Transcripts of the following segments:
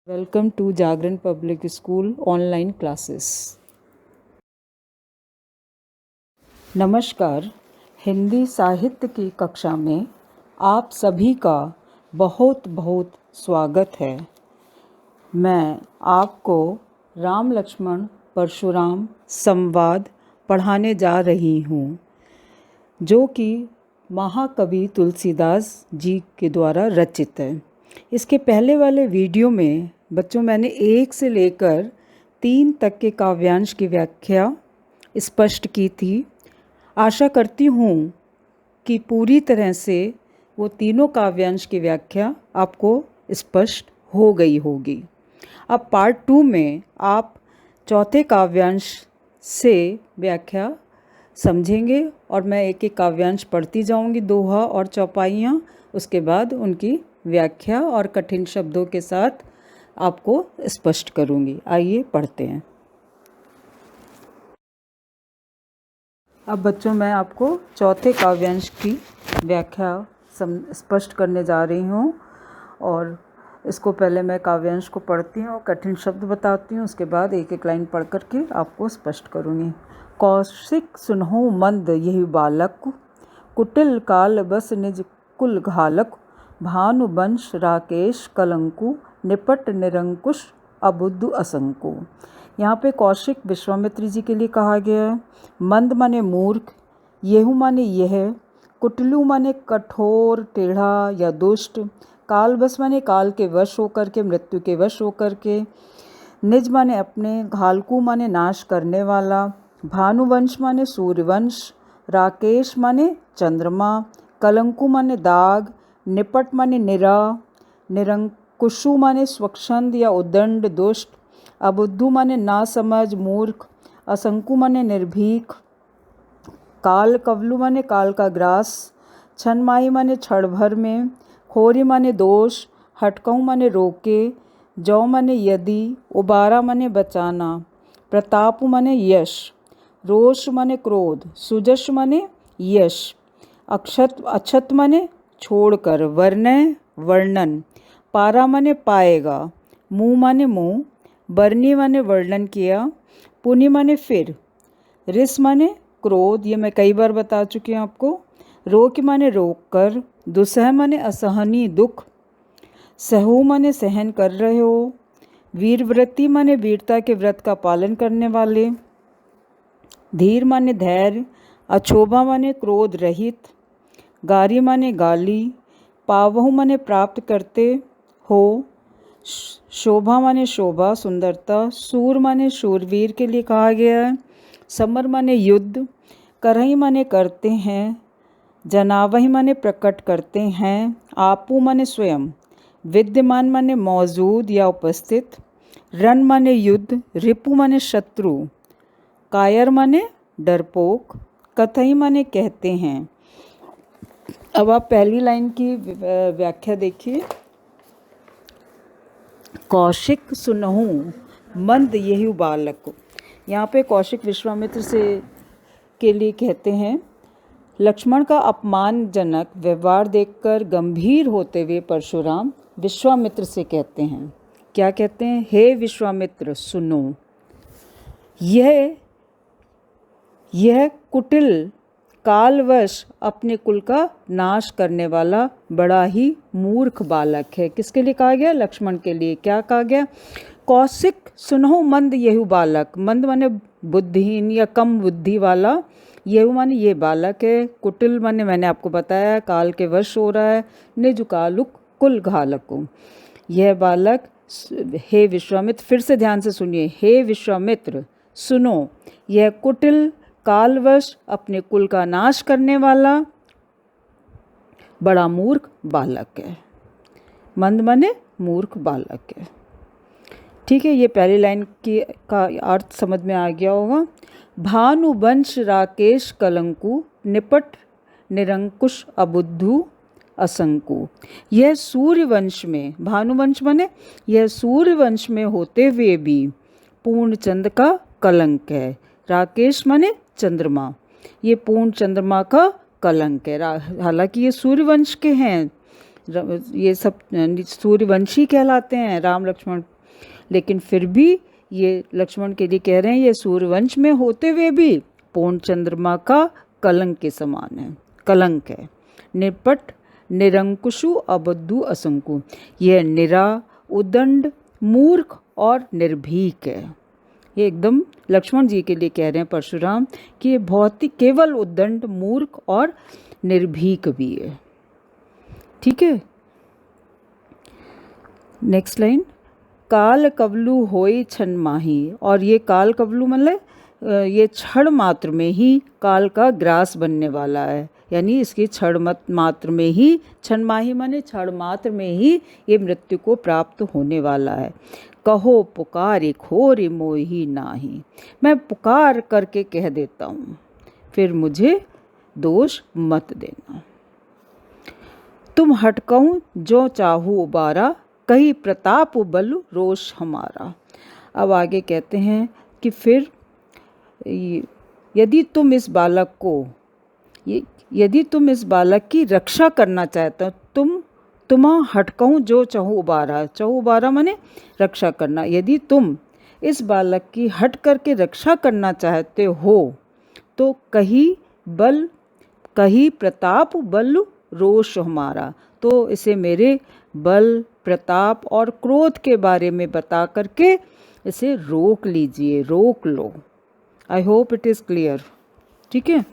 Welcome to Jagran public school online classes. नमस्कार। हिंदी साहित्य की कक्षा में आप सभी का बहुत बहुत स्वागत है। मैं आपको राम लक्ष्मण परशुराम संवाद पढ़ाने जा रही हूँ, जो कि महाकवि तुलसीदास जी के द्वारा रचित है। इसके पहले वाले वीडियो में बच्चों मैंने 1 से लेकर 3 तक के काव्यांश की व्याख्या स्पष्ट की थी। आशा करती हूँ कि पूरी तरह से वो तीनों काव्यांश की व्याख्या आपको स्पष्ट हो गई होगी। अब पार्ट 2 में आप चौथे काव्यांश से व्याख्या समझेंगे और मैं एक एक काव्यांश पढ़ती जाऊंगी, दोहा और चौपाइयाँ। उसके बाद उनकी व्याख्या और कठिन शब्दों के साथ आपको स्पष्ट करूंगी। आइए पढ़ते हैं। अब बच्चों मैं आपको चौथे काव्यांश की व्याख्या स्पष्ट करने जा रही हूँ, और इसको पहले मैं काव्यांश को पढ़ती हूँ, कठिन शब्द बताती हूँ, उसके बाद एक एक लाइन पढ़ करके आपको स्पष्ट करूँगी। कौशिक सुनहु मंद यही बालक, कुटिल काल बस निज कुल घालक, भानुवंश राकेश कलंकु, निपट निरंकुश अबुद्धु असंकु। यहाँ पे कौशिक विश्वामित्र जी के लिए कहा गया है। मंद माने मूर्ख, येहु माने यह, कुटिलु माने कठोर टेढ़ा या दुष्ट, कालवश माने काल के वश होकर के, मृत्यु के वश होकर के, निज माने अपने, घालकू माने नाश करने वाला, भानुवंश माने सूर्यवंश, राकेश माने चंद्रमा, कलंकु माने दाग, निपट माने निरा, निरंकुशु माने स्वच्छंद या उद्दंड दुष्ट, अबुद्धू माने नासमझ मूर्ख, असंकु माने निर्भीक, काल कवलु माने काल का ग्रास, छनमाई माने क्षण भर में, खोरी माने दोष, हटकऊ माने रोके, जौ माने यदि, उबारा माने बचाना, प्रतापु माने यश, रोष माने क्रोध, सुजश माने यश, अक्षत माने छोड़कर, वर्णय वर्णन, पारा माने पाएगा, मुँह माने मुँह, बरनी माने वर्णन किया, पुनि माने फिर, रिस माने क्रोध, ये मैं कई बार बता चुकी हूँ आपको, रोक माने रोक कर, दुसह माने असहनीय दुख, सहु माने सहन कर रहे हो, वीरव्रती माने वीरता के व्रत का पालन करने वाले, धीर माने धैर्य, अक्षोभा माने क्रोध रहित, गारी माने गाली, पावहु माने प्राप्त करते हो, शोभा माने शोभा सुंदरता, सूर माने शूरवीर के लिए कहा गया है, समर माने युद्ध, करही माने करते हैं, जनावही माने प्रकट करते हैं, आपू माने स्वयं, विद्यमान माने मौजूद या उपस्थित, रण माने युद्ध, रिपु माने शत्रु, कायर माने डरपोक, कथई माने कहते हैं। अब आप पहली लाइन की व्याख्या देखिए। कौशिक सुनहु मंद यही बालक। यहाँ पे कौशिक विश्वामित्र से के लिए कहते हैं, लक्ष्मण का अपमानजनक व्यवहार देखकर गंभीर होते हुए परशुराम विश्वामित्र से कहते हैं, क्या कहते हैं? हे विश्वामित्र सुनो, यह कुटिल कालवश अपने कुल का नाश करने वाला बड़ा ही मूर्ख बालक है। किसके लिए कहा गया? लक्ष्मण के लिए। क्या कहा गया? कौशिक सुनहु मंद येहु बालक। मंद माने बुद्धिहीन या कम बुद्धि वाला, येहु माने ये बालक है, कुटिल माने मैंने आपको बताया काल के वश हो रहा है, निज कालुक कुल घालको। यह बालक, हे विश्वामित्र, फिर से ध्यान से सुनिए, हे विश्वामित्र सुनो, यह कुटिल कालवश अपने कुल का नाश करने वाला बड़ा मूर्ख बालक है। मंद माने मूर्ख बालक है। ठीक है, ये पहली लाइन का अर्थ समझ में आ गया होगा। भानुवंश राकेश कलंकु, निपट निरंकुश अबुद्धु असंकु। यह सूर्यवंश में, भानुवंश माने यह सूर्यवंश में होते हुए भी पूर्णचंद्र का कलंक है। राकेश माने चंद्रमा, ये पूर्ण चंद्रमा का कलंक है। हालांकि ये सूर्यवंश के हैं, ये सब सूर्यवंशी कहलाते हैं, राम लक्ष्मण लेकिन फिर भी ये लक्ष्मण के लिए कह रहे हैं, ये सूर्यवंश में होते हुए भी पूर्ण चंद्रमा का कलंक के समान है, कलंक है। निपट निरंकुशु अबद्धु असंकु, यह निरा, उदंड, मूर्ख और निर्भीक है। ये एकदम लक्ष्मण जी के लिए कह रहे हैं परशुराम कि ये बहुत ही केवल उद्दंड, मूर्ख और निर्भीक भी है। ठीक है, नेक्स्ट लाइन, काल कवलु होय छन माही, और ये काल कवलु मतलब ये क्षण मात्र में ही काल का ग्रास बनने वाला है, यानी इसकी क्षण मात्र में ही, छन माही माने क्षण मात्र में ही ये मृत्यु को प्राप्त होने वाला है। कहो पुकार खोर मोही नाही, मैं पुकार करके कह देता हूँ, फिर मुझे दोष मत देना। तुम हटकऊँ जो चाहू उबारा, कही प्रताप बल रोष हमारा। अब आगे कहते हैं कि फिर यदि तुम इस बालक को, यदि तुम इस बालक की रक्षा करना चाहते हो, तुम हटकऊँ जो चाहूँ उबारा, चाहूँ उबारा माने रक्षा करना, यदि तुम इस बालक की हट करके रक्षा करना चाहते हो तो कही प्रताप बल रोष हमारा, तो इसे मेरे बल, प्रताप और क्रोध के बारे में बता करके इसे रोक लीजिए, रोक लो। I hope it is clear. ठीक है,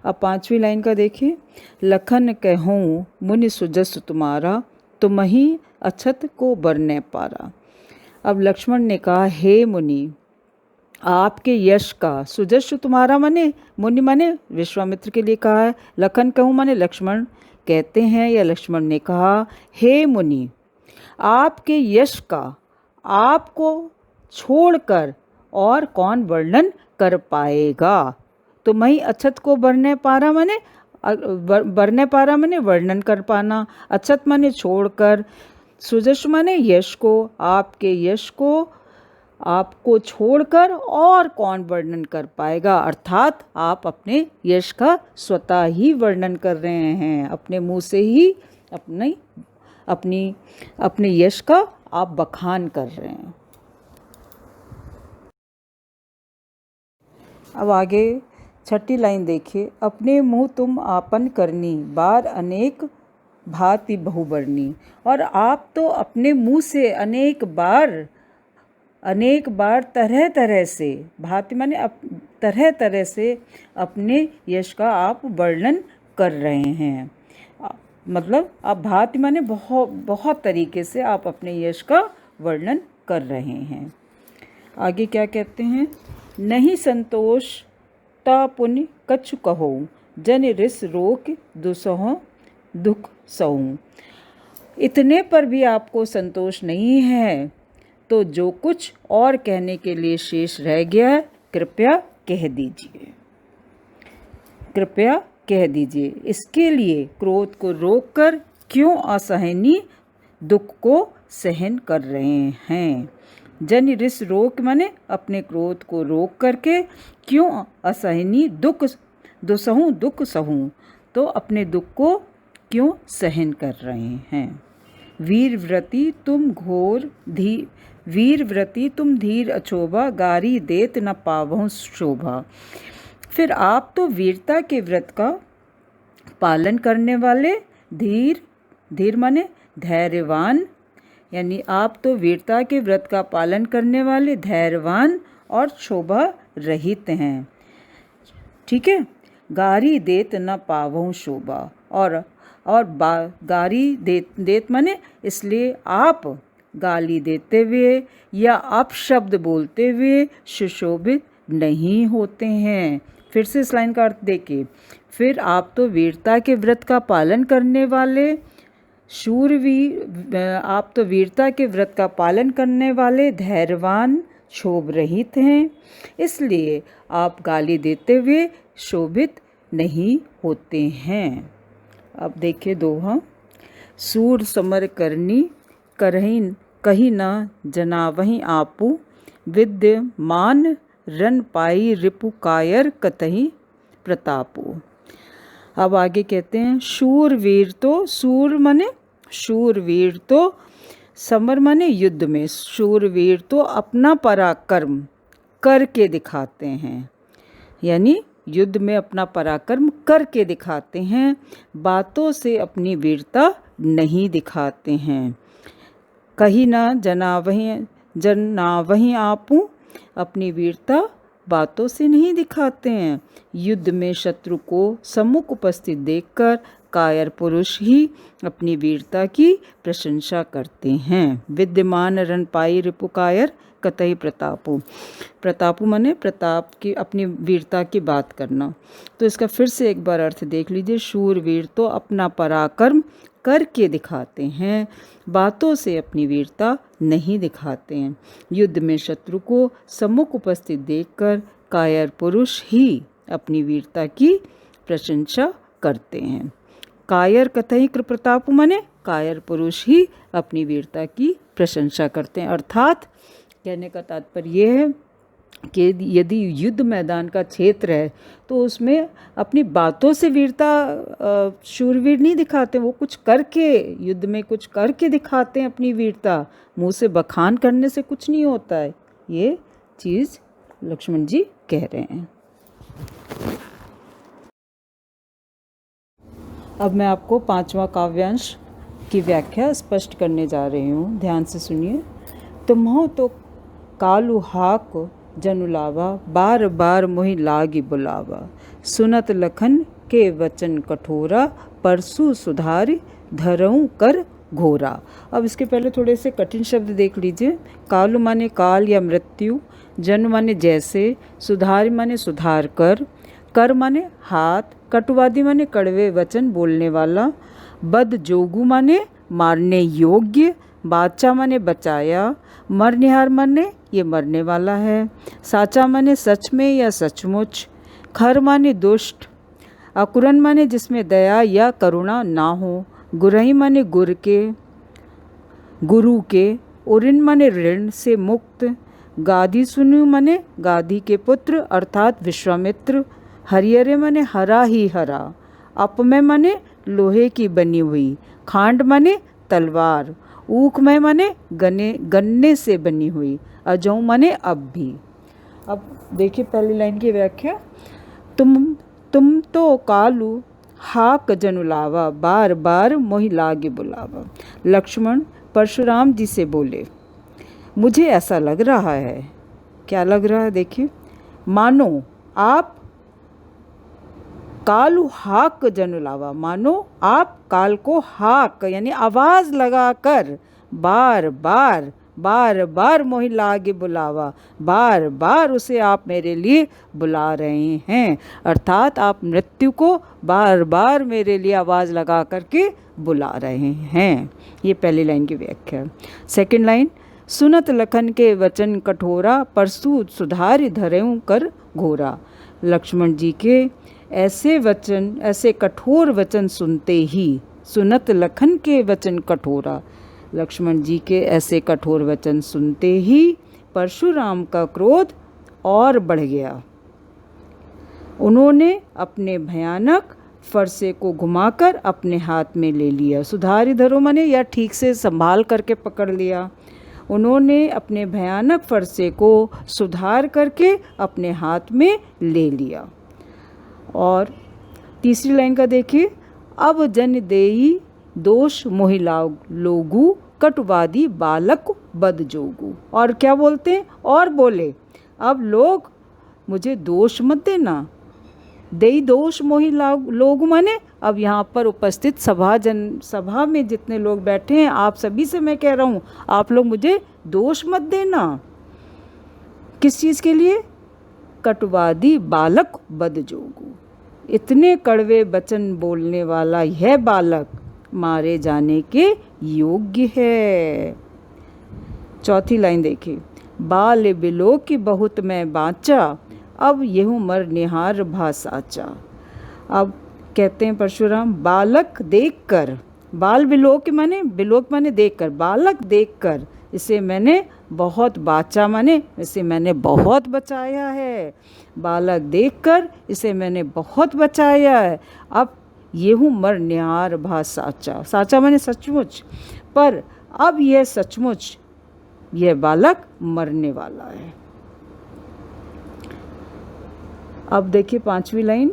अब 5वीं लाइन का देखिए, लखन कहूँ मुनि सुजस तुम्हारा, तुम ही अछत को बरने पारा। अब लक्ष्मण ने कहा, हे मुनि, आपके यश का, सुजस तुम्हारा माने मुनि माने विश्वामित्र के लिए कहा है, लखन कहूँ माने लक्ष्मण कहते हैं या लक्ष्मण ने कहा, हे मुनि, आपके यश का आपको छोड़कर और कौन वर्णन कर पाएगा। तो मैं अछत को बरने पारा माने वर्णन कर पाना, अछत माने छोड़कर, सुजस माने यश को, आपके यश को आपको छोड़कर और कौन वर्णन कर पाएगा, अर्थात आप अपने यश का स्वतः ही वर्णन कर रहे हैं, अपने मुंह से ही अपने यश का आप बखान कर रहे हैं। अब आगे 6ठी लाइन देखिए, अपने मुँह तुम आपन करनी, बार अनेक भांति बहुबरनी। और आप तो अपने मुँह से अनेक बार तरह तरह से, भांति माने तरह तरह से अपने यश का आप वर्णन कर रहे हैं, मतलब आप भांति माने बहुत तरीके से आप अपने यश का वर्णन कर रहे हैं। आगे क्या कहते हैं, नहीं संतोष ता पुण्य कछु कहो, जन रिस रोक दुसहो दुख सहूँ। इतने पर भी आपको संतोष नहीं है तो जो कुछ और कहने के लिए शेष रह गया कृपया कह दीजिए, कृपया कह दीजिए। इसके लिए क्रोध को रोककर क्यों असहनीय दुख को सहन कर रहे हैं। जन रिस रोक माने अपने क्रोध को रोक करके क्यों असहनीय दुख सहूँ, तो अपने दुख को क्यों सहन कर रहे हैं। वीरव्रती तुम धीर अछोभा, गारी देत न पावहु शोभा। फिर आप तो वीरता के व्रत का पालन करने वाले, धीर माने धैर्यवान, यानी आप तो वीरता के व्रत का पालन करने वाले, धैर्यवान और शोभा रहित हैं। ठीक है, गारी देत न पावहु शोभा, और गारी देत माने इसलिए आप गाली देते हुए या अपशब्द बोलते हुए सुशोभित नहीं होते हैं। फिर से इस लाइन का अर्थ देखिए, फिर आप तो वीरता के व्रत का पालन करने वाले, आप तो वीरता के व्रत का पालन करने वाले, धैर्यवान, क्षोभ रहित हैं, इसलिए आप गाली देते हुए शोभित नहीं होते हैं। अब देखिए दोहा, सूर समर करनी कही न जनावहीं आपू, विद्यमान रन पाई रिपु कायर कतही प्रतापू। अब आगे कहते हैं, शूरवीर तो समर माने युद्ध में, शूरवीर तो अपना पराक्रम करके दिखाते हैं, यानी युद्ध में अपना पराक्रम करके दिखाते हैं, बातों से अपनी वीरता नहीं दिखाते हैं। कहीं ना जना वहीं आपू, अपनी वीरता बातों से नहीं दिखाते हैं। युद्ध में शत्रु को सम्मुख उपस्थित देखकर कायर पुरुष ही अपनी वीरता की प्रशंसा करते हैं। विद्यमान रणपाई रिपु कायर कतई प्रतापु, प्रतापु माने प्रताप की, अपनी वीरता की बात करना। तो इसका फिर से एक बार अर्थ देख लीजिए। शूरवीर तो अपना पराक्रम करके दिखाते हैं, बातों से अपनी वीरता नहीं दिखाते हैं। युद्ध में शत्रु को सम्मुख उपस्थित देखकर कायर पुरुष ही अपनी वीरता की प्रशंसा करते हैं। कायर कथई प्रताप माने कायर पुरुष ही अपनी वीरता की प्रशंसा करते हैं। अर्थात कहने का तात्पर्य यह है कि यदि युद्ध मैदान का क्षेत्र है तो उसमें अपनी बातों से वीरता शूरवीर नहीं दिखाते, वो कुछ करके, युद्ध में कुछ करके दिखाते हैं अपनी वीरता। मुंह से बखान करने से कुछ नहीं होता है, ये चीज़ लक्ष्मण जी कह रहे हैं। अब मैं आपको 5वां काव्यांश की व्याख्या स्पष्ट करने जा रही हूँ, ध्यान से सुनिए। तुम्हों तो कालू हाक जनुलावा, बार बार मोहि लागी बुलावा, सुनत लखन के वचन कठोरा, परसु सुधारि धरऊं कर घोरा। अब इसके पहले थोड़े से कठिन शब्द देख लीजिए। कालु माने काल या मृत्यु, जन माने जैसे, सुधारि माने सुधार कर माने हाथ, कटुवादी माने कड़वे वचन बोलने वाला, बद जोगु माने मारने योग्य, बाचा माने बचाया, मरनिहार माने ये मरने वाला है, साचा माने सच में या सचमुच, खर माने दुष्ट, अकुरन माने जिसमें दया या करुणा ना हो, गुरही माने गुरु के, उरिन माने ऋण से मुक्त, गादी सुनु माने गादी के पुत्र अर्थात विश्वामित्र, हरिहरे माने हरा ही हरा, अपमय माने लोहे की बनी हुई, खांड माने तलवार, ऊखमय माने गन्ने से बनी हुई, अजौ माने अब भी। अब देखिए पहली लाइन की व्याख्या। तुम तो कालू हाक जनुलावा, बार बार मोहि लागे बुलावा। लक्ष्मण परशुराम जी से बोले, मुझे ऐसा लग रहा है। क्या लग रहा है? देखिए, मानो आप कालू हाक जनुलावा, मानो आप काल को हाक यानी आवाज लगाकर बार बार मोहि लागे बुलावा, बार बार उसे आप मेरे लिए बुला रहे हैं। अर्थात आप मृत्यु को बार बार मेरे लिए आवाज़ लगा करके बुला रहे हैं। ये पहली लाइन की व्याख्या। सेकंड लाइन, सुनत लखन के वचन कठोरा, परसु सुधारि धरऊं कर घोरा। लक्ष्मण जी के ऐसे वचन, ऐसे कठोर वचन सुनते ही, सुनत लखन के वचन कठोरा, लक्ष्मण जी के ऐसे कठोर वचन सुनते ही परशुराम का क्रोध और बढ़ गया। उन्होंने अपने भयानक फरसे को घुमाकर अपने हाथ में ले लिया। सुधारी धरो माने या ठीक से संभाल करके पकड़ लिया। उन्होंने अपने भयानक फरसे को सुधार करके अपने हाथ में ले लिया। और तीसरी लाइन का देखिए, अब जन देई दोष मोहि लोगु, कटुवादी बालक बद जोगु। और क्या बोलते हैं? और बोले, अब लोग मुझे दोष मत देना। देई दोष मोहि लोगु माने अब यहाँ पर उपस्थित सभा में जितने लोग बैठे हैं, आप सभी से मैं कह रहा हूँ, आप लोग मुझे दोष मत देना। किस चीज़ के लिए? कटुवादी बालक बद जोगु, इतने कड़वे वचन बोलने वाला यह बालक मारे जाने के योग्य है। चौथी लाइन देखिए, बाल बिलो की बहुत मैं बाँचा, अब यहूँ मर निहार भा साचा। अब कहते हैं परशुराम, बालक देखकर, बाल बिलोक माने देखकर, बालक देखकर इसे मैंने बहुत बाचा माने इसे मैंने बहुत बचाया है। बालक देखकर इसे मैंने बहुत बचाया है। अब येहू मर निहार भा साचा, साचा माने सचमुच, पर अब यह सचमुच यह बालक मरने वाला है। अब देखिए 5वीं लाइन।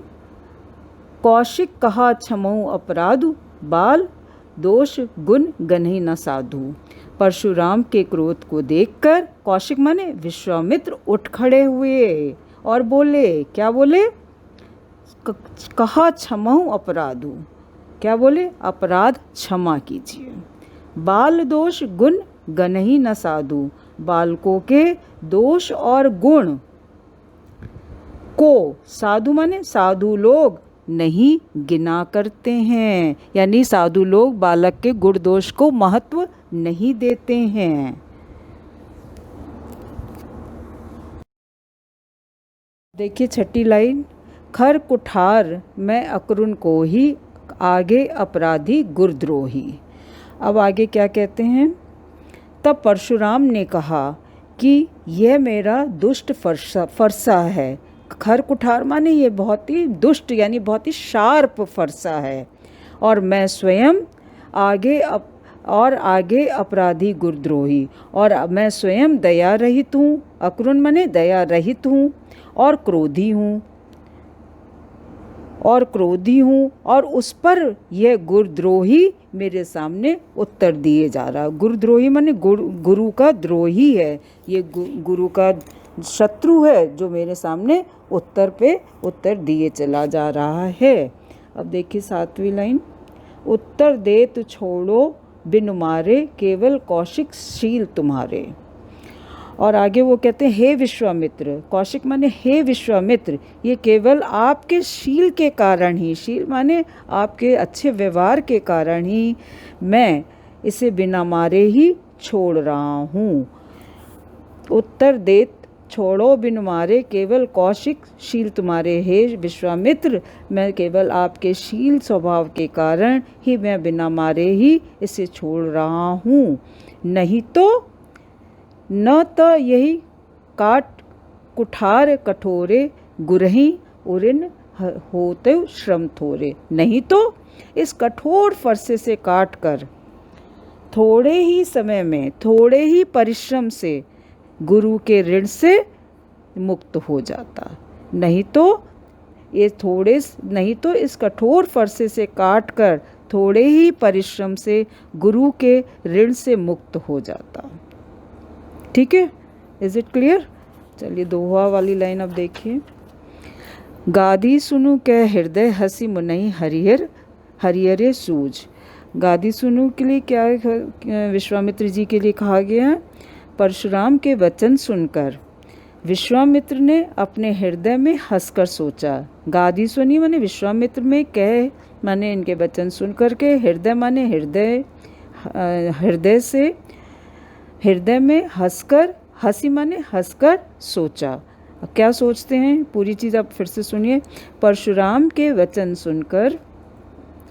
कौशिक कहा क्षमऊ अपराधु, बाल दोष गुण गनहि न साधु। परशुराम के क्रोध को देखकर कौशिक माने विश्वामित्र उठ खड़े हुए और बोले, क्या बोले? कहा क्षमऊ अपराधु, क्या बोले? अपराध क्षमा कीजिए। बाल दोष गुण गनहि न साधु, बालकों के दोष और गुण को साधु माने साधु लोग नहीं गिना करते हैं, यानी साधु लोग बालक के गुण दोष को महत्व नहीं देते हैं। देखिए 6ठी लाइन। खर कुठार मैं अकरुण को ही, आगे अपराधी गुरद्रोही। अब आगे क्या कहते हैं? तब परशुराम ने कहा कि यह मेरा दुष्ट फरसा है। खर कुठार माने ये बहुत ही दुष्ट यानी बहुत ही शार्प फरसा है, और मैं स्वयं आगे अपराधी गुरद्रोही, और मैं स्वयं दया रहित हूँ। अकरुण माने दया रहित हूँ और क्रोधी हूँ, और उस पर यह गुरद्रोही मेरे सामने उत्तर दिए जा रहा। गुरद्रोही माने गुरु का द्रोही है, ये गुरु का शत्रु है जो मेरे सामने उत्तर पे उत्तर दिए चला जा रहा है। अब देखिए 7वीं लाइन। उत्तर देत छोड़ो बिनु मारे, केवल कौशिक शील तुम्हारे। और आगे वो कहते हैं, हे विश्वामित्र। कौशिक माने हे विश्वामित्र, ये केवल आपके शील के कारण ही, शील माने आपके अच्छे व्यवहार के कारण ही मैं इसे बिना मारे ही छोड़ रहा हूँ। उत्तर देत छोड़ो बिन मारे, केवल कौशिक शील तुम्हारे। हे विश्वामित्र, मैं केवल आपके शील स्वभाव के कारण ही मैं बिना मारे ही इसे छोड़ रहा हूँ, नहीं तो न तो यही काट कुठार कठोरे, गुरही उरिन होते श्रम थोरे। नहीं तो इस कठोर फरसे से काट कर थोड़े ही समय में, थोड़े ही परिश्रम से गुरु के ऋण से मुक्त हो जाता। नहीं तो इस कठोर फरसे से काट कर थोड़े ही परिश्रम से गुरु के ऋण से मुक्त हो जाता। ठीक है, इज इट क्लियर? चलिए 2वां वाली लाइन अब देखिए। गादी सुनु कै हृदय हसी मुनहि हरिहरे सूझ। गादी सुनु के लिए क्या विश्वामित्र जी के लिए कहा गया है? परशुराम के वचन सुनकर विश्वामित्र ने अपने हृदय में हंसकर सोचा। गादी सुनी माने विश्वामित्र में, कह माने इनके वचन सुन करके, हृदय माने हृदय से, हृदय में हंसकर, हंसी माने हंसकर सोचा। क्या सोचते हैं? पूरी चीज़ आप फिर से सुनिए। परशुराम के वचन सुनकर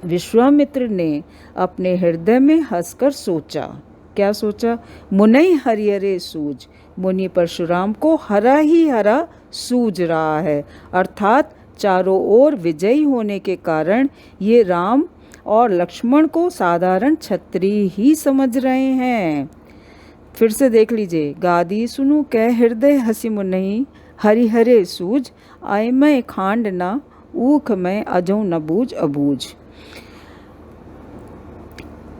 विश्वामित्र ने अपने हृदय में हंसकर सोचा। क्या सोचा? मुनहि हरिहरे सूझ। मुनि परशुराम को हरा ही हरा सूझ रहा है, अर्थात चारों ओर विजयी होने के कारण ये राम और लक्ष्मण को साधारण क्षत्रिय ही समझ रहे हैं। फिर से देख लीजिए। गादी सुनु कै हृदय हसी मुनहि हरिहरे सूझ, आय मैं खांड न ऊख मैं अजौ न बूझ अबूझ।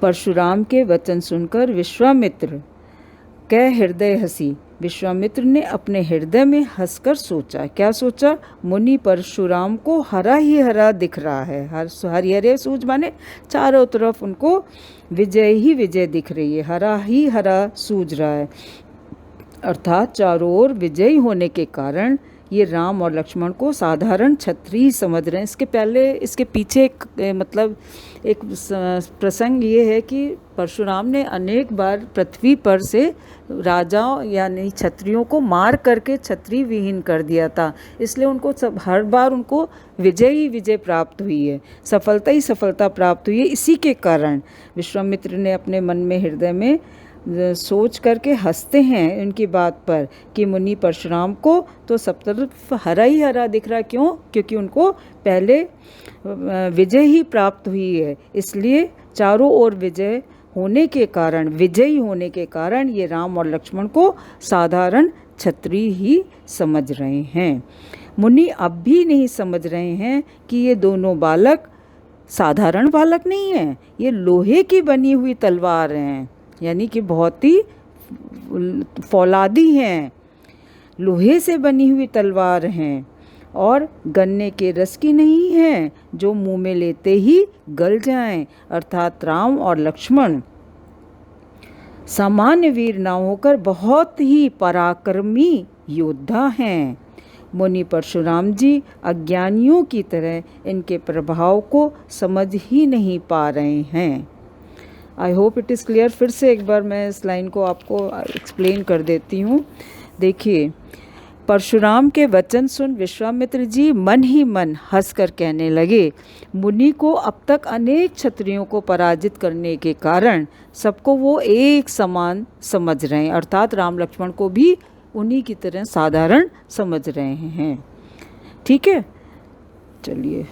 परशुराम के वचन सुनकर विश्वामित्र कै हृदय हसी, विश्वामित्र ने अपने हृदय में हंसकर सोचा। क्या सोचा? मुनि परशुराम को हरा ही हरा दिख रहा है। हरिहरे सूझ माने चारों तरफ उनको विजय ही विजय दिख रही है, हरा ही हरा सूझ रहा है, अर्थात चारों ओर विजयी होने के कारण ये राम और लक्ष्मण को साधारण क्षत्रिय समझ रहे हैं। इसके पीछे एक प्रसंग ये है कि परशुराम ने अनेक बार पृथ्वी पर से राजाओं यानी क्षत्रियों को मार करके क्षत्रिय विहीन कर दिया था, इसलिए उनको हर बार उनको विजय ही विजय प्राप्त हुई है, सफलता ही सफलता प्राप्त हुई है। इसी के कारण विश्वामित्र ने अपने मन में, हृदय में सोच करके हंसते हैं इनकी बात पर कि मुनि परशुराम को तो सब तरफ हरा ही हरा दिख रहा। क्यों? क्योंकि उनको पहले विजय ही प्राप्त हुई है, इसलिए चारों ओर विजय होने के कारण, विजयी होने के कारण ये राम और लक्ष्मण को साधारण क्षत्रिय ही समझ रहे हैं। मुनि अब भी नहीं समझ रहे हैं कि ये दोनों बालक साधारण बालक नहीं हैं, ये लोहे की बनी हुई तलवार हैं, यानी कि बहुत ही फौलादी हैं, लोहे से बनी हुई तलवार हैं और गन्ने के रस की नहीं है जो मुंह में लेते ही गल जाएं। अर्थात राम और लक्ष्मण सामान्य वीर ना होकर बहुत ही पराक्रमी योद्धा हैं। मुनि परशुराम जी अज्ञानियों की तरह इनके प्रभाव को समझ ही नहीं पा रहे हैं। आई होप इट इज़ क्लियर। फिर से एक बार मैं इस लाइन को आपको एक्सप्लेन कर देती हूँ। देखिए, परशुराम के वचन सुन विश्वामित्र जी मन ही मन हंसकर कहने लगे, मुनि को अब तक अनेक क्षत्रियों को पराजित करने के कारण सबको वो एक समान समझ रहे हैं, अर्थात राम लक्ष्मण को भी उन्हीं की तरह साधारण समझ रहे हैं। ठीक है, चलिए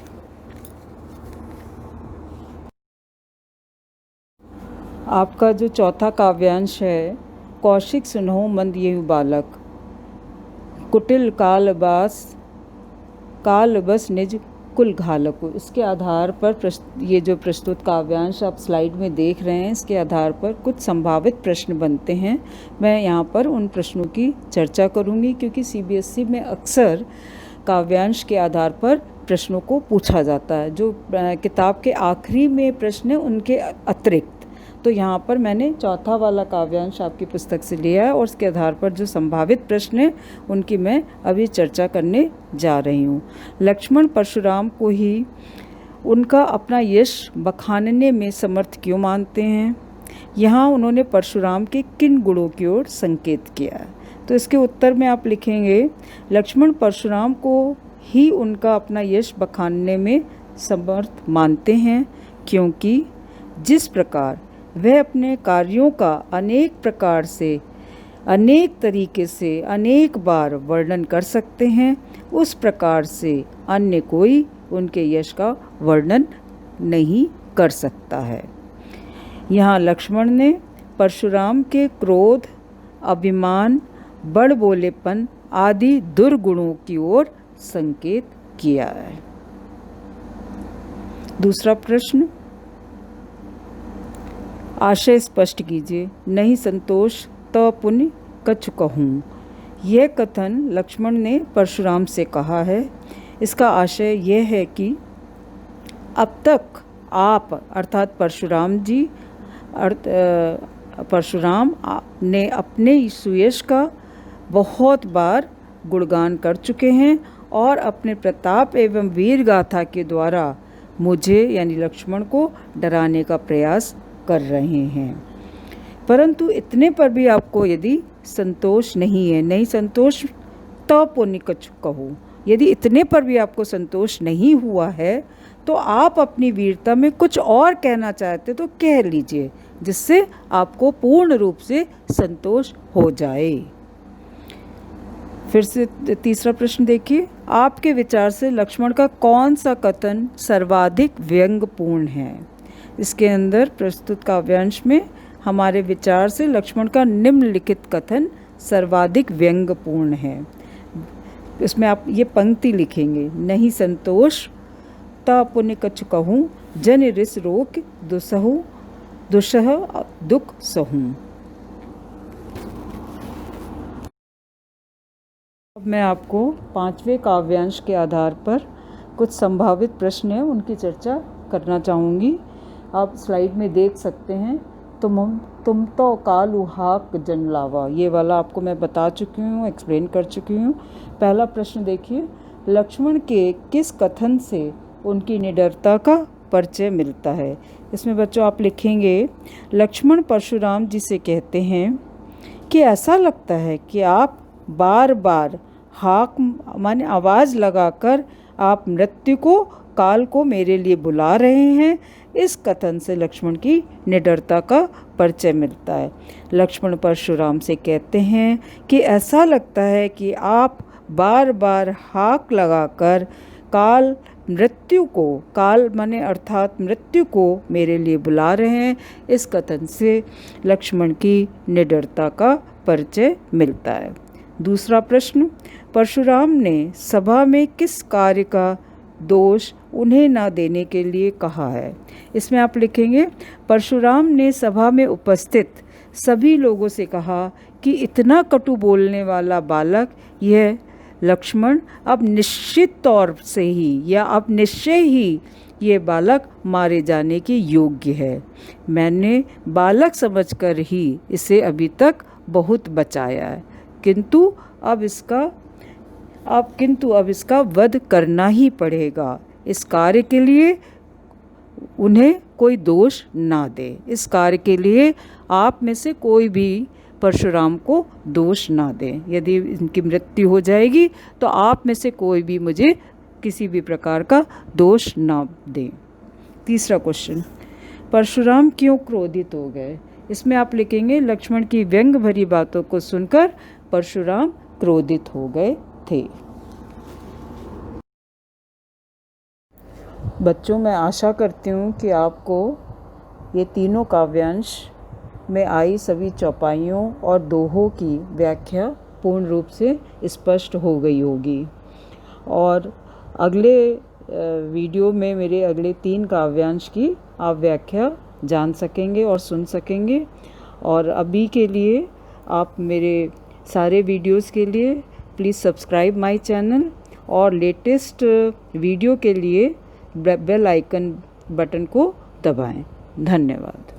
आपका जो चौथा काव्यांश है, कौशिक सुनहु मंद येहु बालक, कुटिल काल बस निज कुल घालको, इसके आधार पर ये जो प्रस्तुत काव्यांश आप स्लाइड में देख रहे हैं, इसके आधार पर कुछ संभावित प्रश्न बनते हैं। मैं यहाँ पर उन प्रश्नों की चर्चा करूँगी, क्योंकि CBSE में अक्सर काव्यांश के आधार पर प्रश्नों को पूछा जाता है। जो किताब के आखिरी में प्रश्न है उनके अतिरिक्त, तो यहाँ पर मैंने चौथा वाला काव्यांश आपकी पुस्तक से लिया है और उसके आधार पर जो संभावित प्रश्न हैं उनकी मैं अभी चर्चा करने जा रही हूँ। लक्ष्मण परशुराम को ही उनका अपना यश बखानने में समर्थ क्यों मानते हैं? यहाँ उन्होंने परशुराम के किन गुणों की ओर संकेत किया है? तो इसके उत्तर में आप लिखेंगे, लक्ष्मण परशुराम को ही उनका अपना यश बखानने में समर्थ मानते हैं, क्योंकि जिस प्रकार वह अपने कार्यों का अनेक प्रकार से, अनेक तरीके से, अनेक बार वर्णन कर सकते हैं, उस प्रकार से अन्य कोई उनके यश का वर्णन नहीं कर सकता है। यहाँ लक्ष्मण ने परशुराम के क्रोध, अभिमान, बड़बोलेपन आदि दुर्गुणों की ओर संकेत किया है। दूसरा प्रश्न, आशय स्पष्ट कीजिए। नहीं संतोष तो पुण्य कछु कहूँ, यह कथन लक्ष्मण ने परशुराम से कहा है। इसका आशय यह है कि अब तक आप अर्थात परशुराम ने अपने सुयश का बहुत बार गुणगान कर चुके हैं और अपने प्रताप एवं वीर गाथा के द्वारा मुझे यानी लक्ष्मण को डराने का प्रयास कर रहे हैं। परंतु इतने पर भी आपको यदि संतोष नहीं है, नहीं संतोष तो पुण्य कछु कहूँ, यदि इतने पर भी आपको संतोष नहीं हुआ है तो आप अपनी वीरता में कुछ और कहना चाहते तो कह लीजिए, जिससे आपको पूर्ण रूप से संतोष हो जाए। फिर से तीसरा प्रश्न देखिए, आपके विचार से लक्ष्मण का कौन सा कथन सर्वाधिक व्यंग्यपूर्ण है? इसके अंदर प्रस्तुत काव्यांश में हमारे विचार से लक्ष्मण का निम्नलिखित कथन सर्वाधिक व्यंग्यपूर्ण है। इसमें आप ये पंक्ति लिखेंगे, नहीं संतोष ता पुण्य कछु कहूँ, जन रिस रोक दुसह दुख सहूँ। अब मैं आपको पांचवें काव्यांश के आधार पर कुछ संभावित प्रश्न हैं उनकी चर्चा करना चाहूँगी। आप स्लाइड में देख सकते हैं, तुम तो कालू हाक जन लावा, ये वाला आपको मैं बता चुकी हूँ, एक्सप्लेन कर चुकी हूँ। पहला प्रश्न देखिए, लक्ष्मण के किस कथन से उनकी निडरता का परिचय मिलता है? इसमें बच्चों आप लिखेंगे, लक्ष्मण परशुराम जी से कहते हैं कि ऐसा लगता है कि आप बार बार हाक माने आवाज़ लगाकर आप मृत्यु को, काल को मेरे लिए बुला रहे हैं। इस कथन से लक्ष्मण की निडरता का परिचय मिलता है। लक्ष्मण परशुराम से कहते हैं कि ऐसा लगता है कि आप बार बार हाक लगाकर काल मृत्यु को, काल माने अर्थात मृत्यु को मेरे लिए बुला रहे हैं। इस कथन से लक्ष्मण की निडरता का परिचय मिलता है। दूसरा प्रश्न, परशुराम ने सभा में किस कार्य का दोष उन्हें न देने के लिए कहा है? इसमें आप लिखेंगे, परशुराम ने सभा में उपस्थित सभी लोगों से कहा कि इतना कटु बोलने वाला बालक, यह लक्ष्मण, अब निश्चित तौर से ही या अब निश्चय ही ये बालक मारे जाने के योग्य है। मैंने बालक समझकर ही इसे अभी तक बहुत बचाया है, किंतु अब इसका वध करना ही पड़ेगा। इस कार्य के लिए उन्हें कोई दोष ना दे। इस कार्य के लिए आप में से कोई भी परशुराम को दोष ना दें। यदि इनकी मृत्यु हो जाएगी तो आप में से कोई भी मुझे किसी भी प्रकार का दोष ना दें। तीसरा क्वेश्चन, परशुराम क्यों क्रोधित हो गए? इसमें आप लिखेंगे, लक्ष्मण की व्यंग भरी बातों को सुनकर परशुराम क्रोधित हो गए थे। बच्चों, मैं आशा करती हूँ कि आपको ये तीनों काव्यांश में आई सभी चौपाइयों और दोहों की व्याख्या पूर्ण रूप से स्पष्ट हो गई होगी। और अगले वीडियो में मेरे अगले 3 काव्यांश की आप व्याख्या जान सकेंगे और सुन सकेंगे। और अभी के लिए आप मेरे सारे वीडियोस के लिए प्लीज़ सब्सक्राइब माय चैनल और लेटेस्ट वीडियो के लिए बेल आइकन बटन को दबाएं। धन्यवाद।